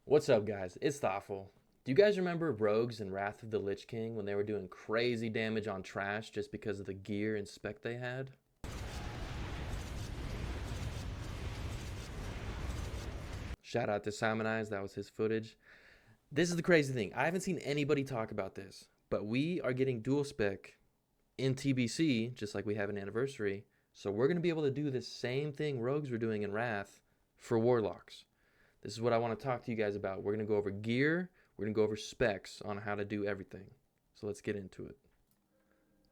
What's up, guys? It's Thoughtful. Do you guys remember Rogues and Wrath of the Lich King when they were doing crazy damage on trash just because of the gear and spec they had? Shout out to Simon Eyes, that was his footage. This is the crazy thing. I haven't seen anybody talk about this, but we are getting dual spec in TBC, just like we have an anniversary. So we're going to be able to do the same thing Rogues were doing in Wrath for Warlocks. This is what I want to talk to you guys about. We're going to go over gear. We're going to go over specs on how to do everything. So let's get into it.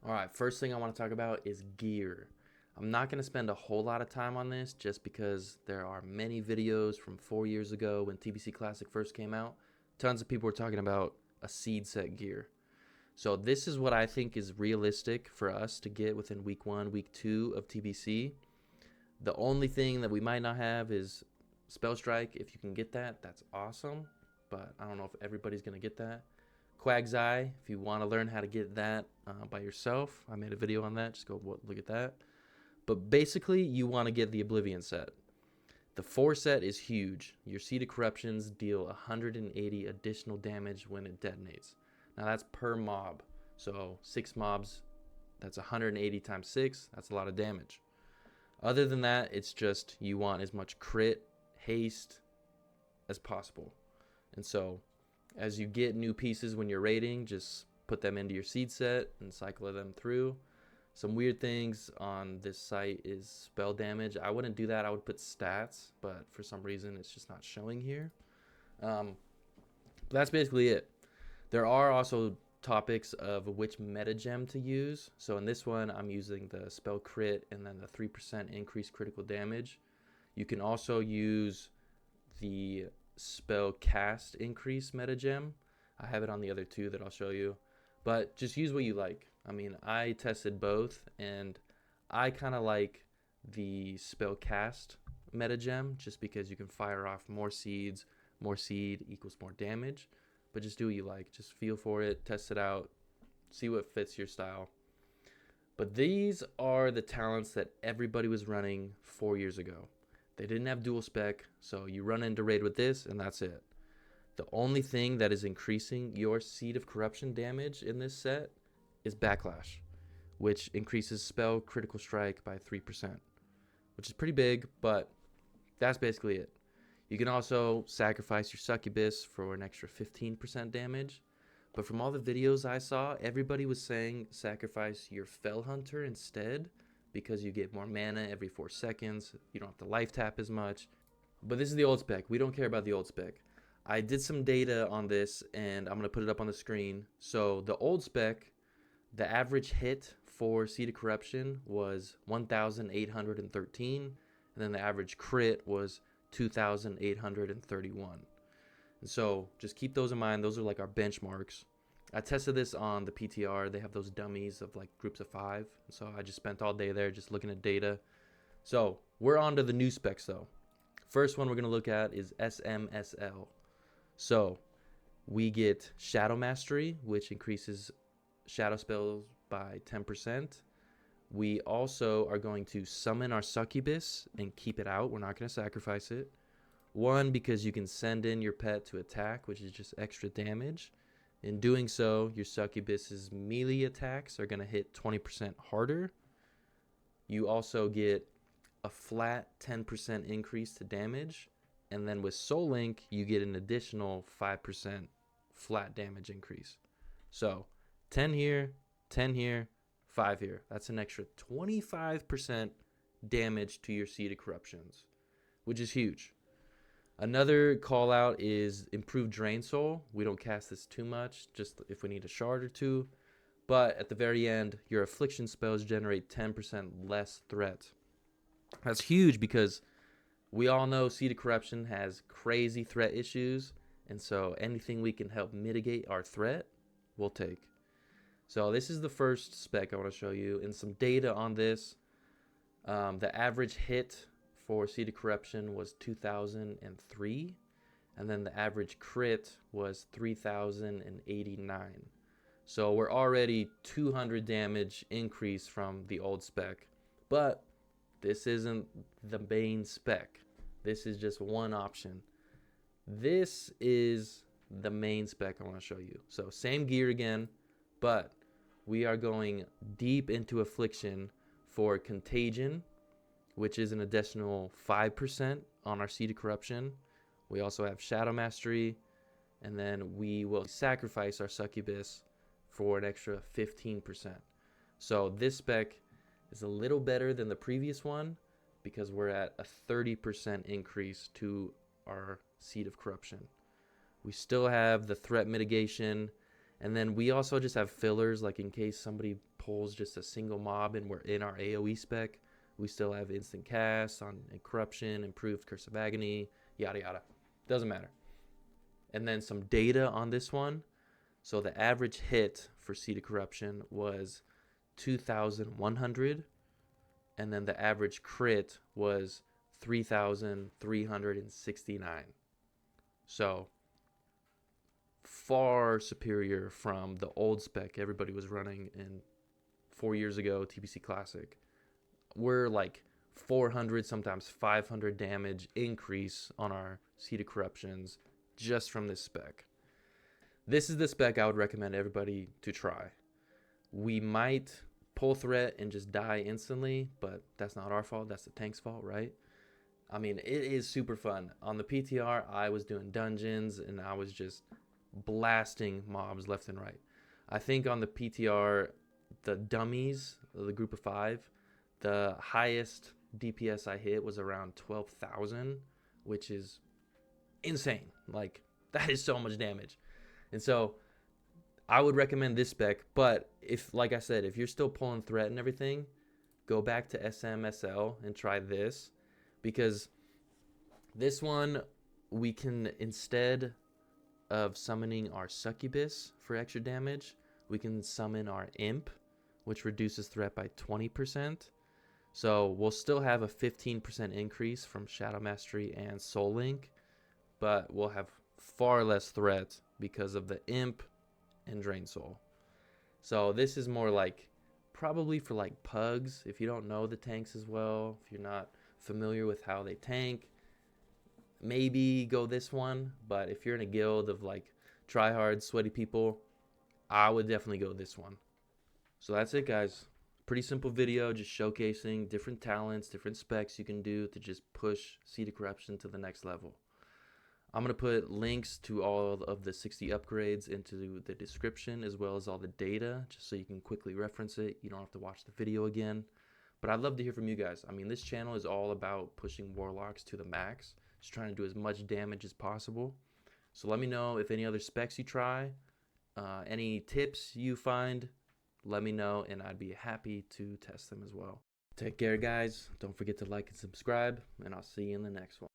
All right, first thing I want to talk about is gear. I'm not going to spend a whole lot of time on this just because there are many videos from 4 years ago when TBC Classic first came out. Tons of people were talking about a seed set gear. So this is what I think is realistic for us to get within week 1, week 2 of TBC. The only thing that we might not have is Spell Strike. If you can get that, that's awesome. But I don't know if everybody's going to get that. Quag's Eye, if you want to learn how to get that by yourself, I made a video on that. Just go look at that. But basically, you want to get the Oblivion set. The 4 set is huge. Your Seed of Corruptions deal 180 additional damage when it detonates. Now that's per mob. So 6 mobs, that's 180 times 6. That's a lot of damage. Other than that, it's just you want as much crit, haste as possible. And so as you get new pieces when you're raiding, just put them into your seed set and cycle them through. Some weird things on this site is spell damage. I wouldn't do that. I would put stats, but for some reason it's just not showing here. But that's basically it. There are also topics of which meta gem to use. So in this one, I'm using the spell crit and then the 3% increased critical damage. You can also use the spell cast increase meta gem. I have it on the other two that I'll show you. But just use what you like. I mean, I tested both, and I kind of like the spell cast meta gem just because you can fire off more seeds. More seed equals more damage. But just do what you like. Just feel for it, test it out, see what fits your style. But these are the talents that everybody was running 4 years ago. They didn't have dual spec, so you run into raid with this, and that's it. The only thing that is increasing your Seed of Corruption damage in this set is Backlash, which increases spell critical strike by 3%, which is pretty big, but that's basically it. You can also sacrifice your Succubus for an extra 15% damage, but from all the videos I saw, everybody was saying sacrifice your Fell Hunter instead because you get more mana every 4 seconds. You don't have to life tap as much. But this is the old spec. We don't care about the old spec. I did some data on this, and I'm going to put it up on the screen. So the old spec, the average hit for Seed of Corruption was 1,813, and then the average crit was 2,831. And so just keep those in mind. Those are like our benchmarks. I tested this on the PTR. They have those dummies of like groups of 5. So I just spent all day there just looking at data. So we're on to the new specs though. First one we're going to look at is SMSL. So we get Shadow Mastery, which increases shadow spells by 10%. We also are going to summon our Succubus and keep it out. We're not going to sacrifice it. One, because you can send in your pet to attack, which is just extra damage. In doing so, your Succubus's melee attacks are going to hit 20% harder. You also get a flat 10% increase to damage. And then with Soul Link, you get an additional 5% flat damage increase. So 10 here, 10 here, 5 here. That's an extra 25% damage to your Seed of Corruptions, which is huge. Another call out is improved Drain Soul. We don't cast this too much, just if we need a shard or two. But at the very end, your affliction spells generate 10% less threat. That's huge because we all know Seed of Corruption has crazy threat issues. And so anything we can help mitigate our threat, we'll take. So this is the first spec I want to show you. And some data on this. The average hit for Seed of Corruption was 2,003, and then the average crit was 3,089. So we're already 200 damage increase from the old spec, but this isn't the main spec. This is just one option. This is the main spec I want to show you. So same gear again, but we are going deep into affliction for contagion, which is an additional 5% on our seed of corruption. We also have shadow mastery, and then we will sacrifice our succubus for an extra 15%. So this spec is a little better than the previous one because we're at a 30% increase to our seed of corruption. We still have the threat mitigation, and then we also just have fillers, like in case somebody pulls just a single mob and we're in our AoE spec, we still have instant cast on corruption, improved curse of agony, yada yada. Doesn't matter. And then some data on this one. So the average hit for seed of corruption was 2,100, and then the average crit was 3,369. So far superior from the old spec everybody was running in 4 years ago, TBC Classic. We're like 400, sometimes 500 damage increase on our seed of corruptions just from this spec. This is the spec I would recommend everybody to try. We might pull threat and just die instantly, but that's not our fault. That's the tank's fault, right? I mean, it is super fun. On the PTR, I was doing dungeons and I was just blasting mobs left and right. I think on the PTR, the dummies, the group of 5, the highest DPS I hit was around 12,000, which is insane. Like, that is so much damage. And so I would recommend this spec, but if, like I said, if you're still pulling threat and everything, go back to SMSL and try this, because this one, we can, instead of summoning our succubus for extra damage, we can summon our imp, which reduces threat by 20%. So we'll still have a 15% increase from Shadow Mastery and Soul Link, but we'll have far less threat because of the imp and Drain Soul. So this is more like probably for like pugs, if you don't know the tanks as well, if you're not familiar with how they tank, maybe go this one. But if you're in a guild of like tryhard sweaty people, I would definitely go this one. So that's it, guys. Pretty simple video, just showcasing different talents, different specs you can do to just push Seed of Corruption to the next level. I'm going to put links to all of the 60 upgrades into the description, as well as all the data, just so you can quickly reference it. You don't have to watch the video again. But I'd love to hear from you guys. I mean, this channel is all about pushing Warlocks to the max, just trying to do as much damage as possible. So let me know if any other specs you try, any tips you find, let me know, and I'd be happy to test them as well. Take care, guys. Don't forget to like and subscribe, and I'll see you in the next one.